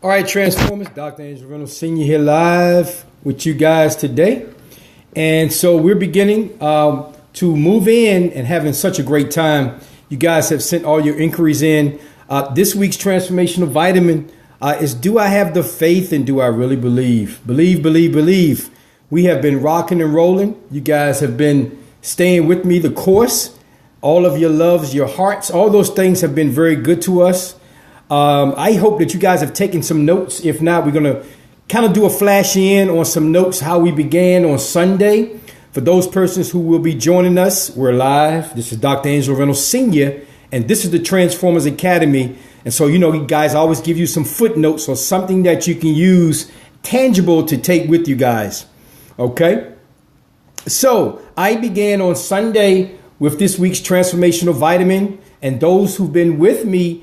All right, Transformers, Dr. Angel Reynolds Sr. here live with you guys today. And so we're beginning to move in and having such a great time. You guys have sent all your inquiries in. This week's transformational vitamin is do I have the faith and do I really believe? Believe. We have been rocking and rolling. You guys have been staying with me the course. All of your loves, your hearts, all those things have been very good to us. I hope that you guys have taken some notes. If not, we're going to kind of do a flash in on some notes, how we began on Sunday. For those persons who will be joining us, we're live. This is Dr. Angel Reynolds Sr., and this is the Transformers Academy. And so, you guys always give you some footnotes or something that you can use tangible to take with you guys. Okay. So I began on Sunday with this week's transformational vitamin, and those who've been with me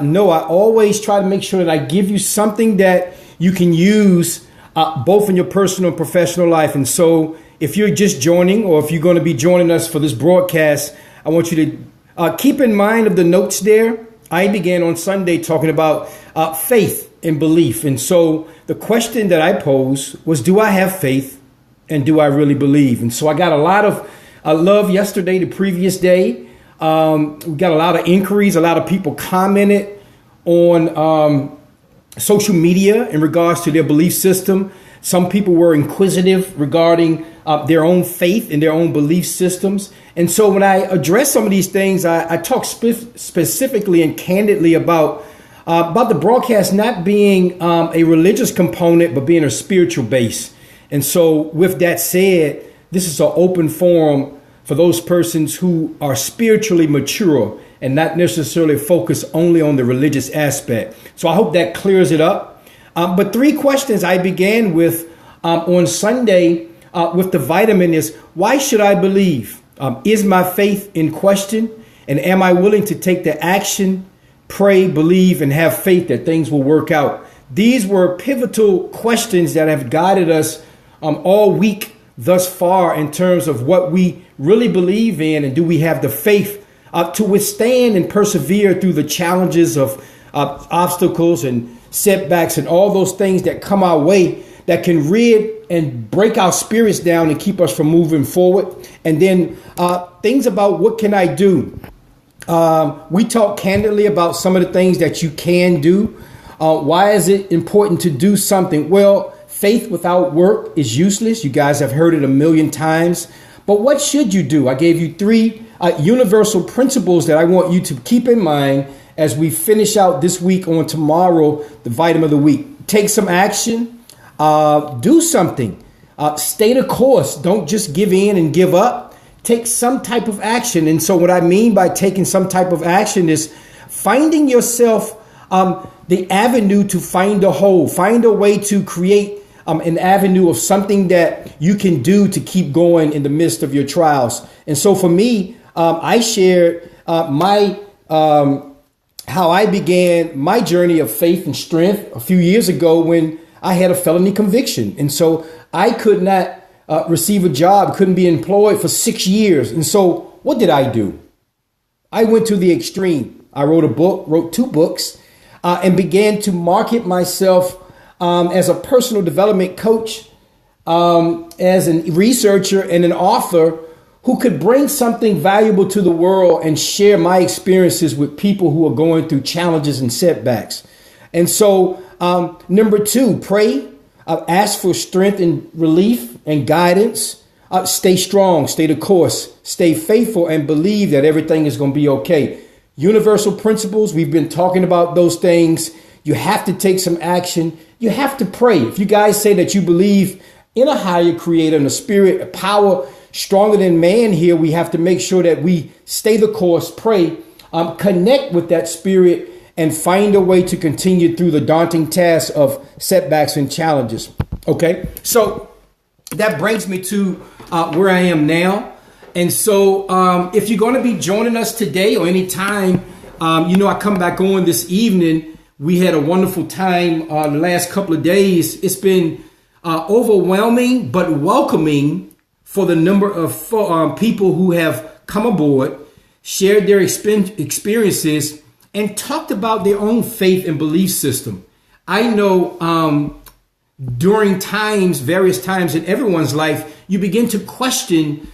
know I always try to make sure that I give you something that you can use both in your personal and professional life. And so if you're just joining or if you're going to be joining us for this broadcast, I want you to keep in mind of the notes there. I began on Sunday talking about faith and belief. And so the question that I posed was, do I have faith and do I really believe? And so I got a lot of love yesterday, the previous day. We got a lot of inquiries. A lot of people commented on social media in regards to their belief system. Some people were inquisitive regarding their own faith and their own belief systems. And so when I address some of these things, I talk specifically and candidly about the broadcast not being a religious component, but being a spiritual base. And so with that said, this is an open forum for those persons who are spiritually mature and not necessarily focus only on the religious aspect. So I hope that clears it up. But three questions I began with on Sunday with the vitamin is, why should I believe? Is my faith in question? And am I willing to take the action, pray, believe, and have faith that things will work out? These were pivotal questions that have guided us all week thus far in terms of what we really believe in, and do we have the faith to withstand and persevere through the challenges of obstacles and setbacks and all those things that come our way that can rid and break our spirits down and keep us from moving forward. And then things about what can I do? We talk candidly about some of the things that you can do. Why is it important to do something? Well, faith without work is useless. You guys have heard it a million times. But what should you do? I gave you three universal principles that I want you to keep in mind as we finish out this week on tomorrow, the vitamin of the week. Take some action. Do something. Stay the course. Don't just give in and give up. Take some type of action. And so what I mean by taking some type of action is finding yourself the avenue to find a hole. Find a way to create an avenue of something that you can do to keep going in the midst of your trials. And so for me, I shared my how I began my journey of faith and strength a few years ago when I had a felony conviction. And so I could not receive a job, couldn't be employed for 6 years. And so what did I do? I went to the extreme. I wrote 2 books, and began to market myself as a personal development coach, as a researcher and an author who could bring something valuable to the world and share my experiences with people who are going through challenges and setbacks. And so, number 2, pray, ask for strength and relief and guidance. Stay strong, stay the course, stay faithful, and believe that everything is going to be okay. Universal principles, we've been talking about those things. You have to take some action. You have to pray. If you guys say that you believe in a higher creator and a spirit, a power stronger than man here, we have to make sure that we stay the course, pray, connect with that spirit, and find a way to continue through the daunting task of setbacks and challenges. Okay, so that brings me to where I am now. And so if you're going to be joining us today or anytime, I come back on this evening. We had a wonderful time the last couple of days. It's been overwhelming but welcoming for the number of people who have come aboard, shared their experiences, and talked about their own faith and belief system. I know during times, various times in everyone's life, you begin to question,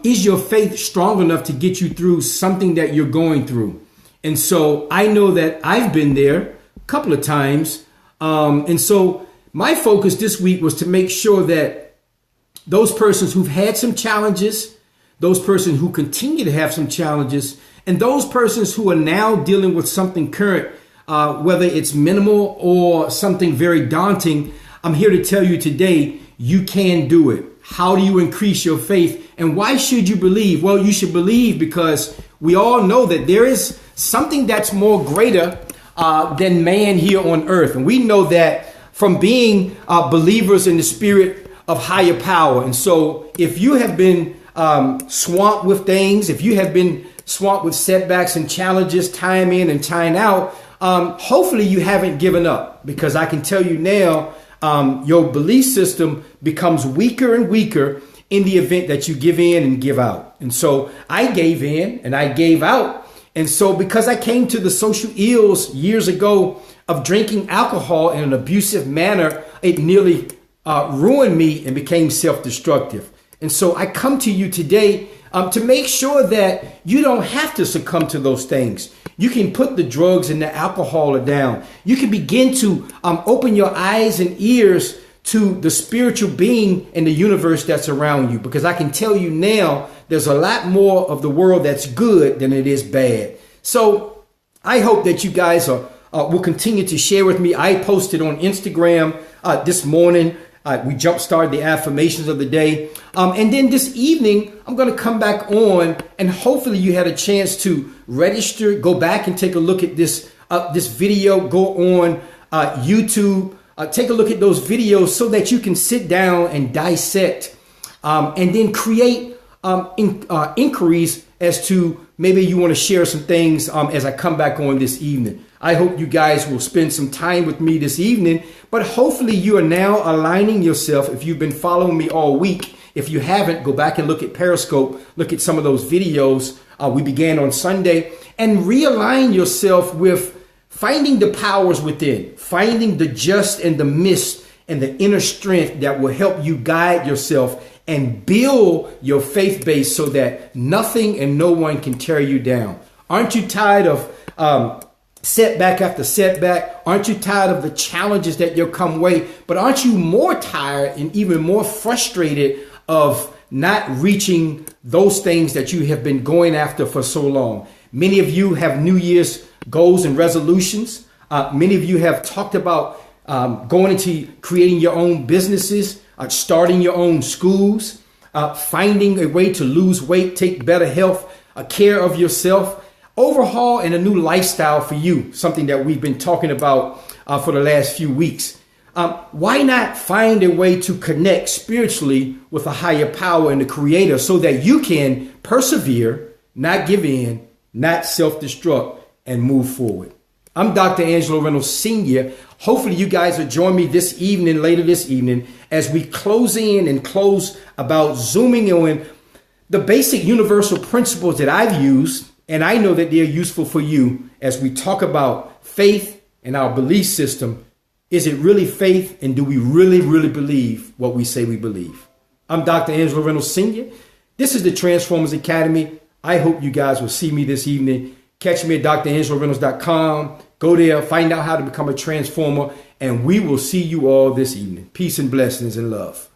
is your faith strong enough to get you through something that you're going through? And so I know that I've been there a couple of times. And so my focus this week was to make sure that those persons who've had some challenges, those persons who continue to have some challenges, and those persons who are now dealing with something current, whether it's minimal or something very daunting, I'm here to tell you today, you can do it. How do you increase your faith? And why should you believe? Well, you should believe because we all know that there is something that's more greater than man here on earth. And we know that from being believers in the spirit of higher power. And so if you have been swamped with things, if you have been swamped with setbacks and challenges, time in and time out, hopefully you haven't given up, because I can tell you now, your belief system becomes weaker and weaker in the event that you give in and give out. And so I gave in and I gave out. And so because I came to the social ills years ago of drinking alcohol in an abusive manner, it nearly ruined me and became self-destructive. And so I come to you today to make sure that you don't have to succumb to those things. You can put the drugs and the alcohol down. You can begin to open your eyes and ears to the spiritual being in the universe that's around you. Because I can tell you now, there's a lot more of the world that's good than it is bad. So I hope that you guys will continue to share with me. I posted on Instagram this morning. We jump-started the affirmations of the day. And then this evening, I'm going to come back on, and hopefully you had a chance to register, go back and take a look at this video, go on YouTube, take a look at those videos so that you can sit down and dissect and then create inquiries as to maybe you want to share some things as I come back on this evening. I hope you guys will spend some time with me this evening, but hopefully you are now aligning yourself. If you've been following me all week, if you haven't, go back and look at Periscope, look at some of those videos we began on Sunday, and realign yourself with finding the powers within, finding the just and the mist and the inner strength that will help you guide yourself and build your faith base so that nothing and no one can tear you down. Aren't you tired of setback after setback? Aren't you tired of the challenges that you'll come way? But aren't you more tired and even more frustrated of not reaching those things that you have been going after for so long? Many of you have New Year's goals and resolutions. Many of you have talked about going into creating your own businesses, starting your own schools, finding a way to lose weight, take better health, care of yourself, overhaul and a new lifestyle for you, something that we've been talking about for the last few weeks. Why not find a way to connect spiritually with a higher power and the creator so that you can persevere, not give in, not self-destruct, and move forward? I'm Dr. Angelo Reynolds Sr. Hopefully you guys will join me this evening, later this evening, as we close in and close about zooming in the basic universal principles that I've used, and I know that they're useful for you as we talk about faith and our belief system. Is it really faith, and do we really, really believe what we say we believe? I'm Dr. Angelo Reynolds Sr. This is the Transformers Academy. I hope you guys will see me this evening. Catch me at drangeloreynolds.com. Go there, find out how to become a transformer, and we will see you all this evening. Peace and blessings and love.